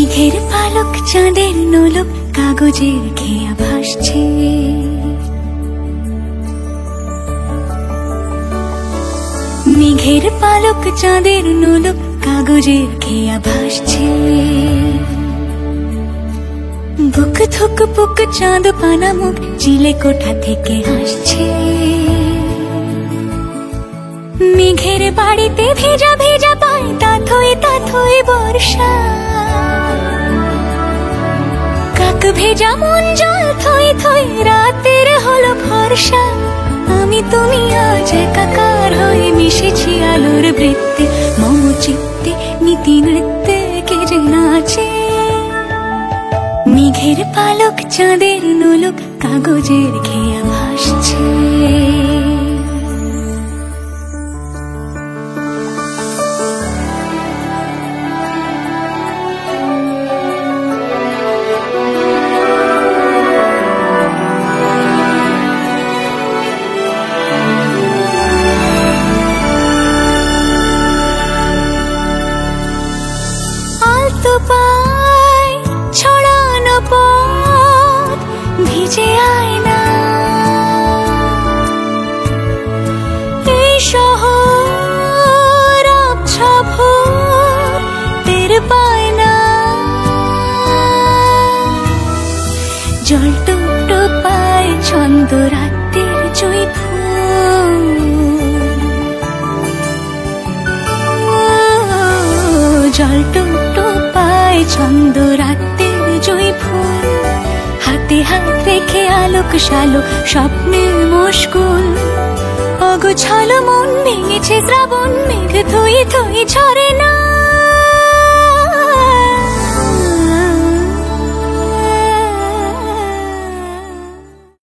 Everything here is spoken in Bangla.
মেঘের পালক চাঁদের নোলক কাগজের খেয়া ভাসছে। মেঘের পালক চাঁদের নোলক কাগজের খেয়া ভাসছে। বুক থুক বুক চাঁদ পানা মুখ চিলে কোঠা থেকে হাসছে। মেঘের বাড়িতে ভেজা ভেজা পায় তাথই বর্ষা। কাক ভেজা মন জল থই থই রাতের হলো ভরসা। আমি তুমি আজ একাকার হয়ে মিশেছি আলোর বৃত্তে। মম চিত্তে নীতি নৃত্যে কে যে নাচে। মেঘের পালক চাঁদের নোলক কাগজের খেয়া ভাসছে। আলতো পায় ছড়ানো পথ ভিজে আয়না। এই শহর আবছা ভোর টের পায় না। জল টুকটো পায় ছন্দ রাতের জয় ফুল। জল টুকটো পায় ছন্দ রাতের জয় ফুল। হাতে হাত রেখে আলোক শালোক স্বপ্নের মুশকুল। অগোছালো মন ভেঙেছে শ্রাবণ মেঘ থই থই ঝরে না।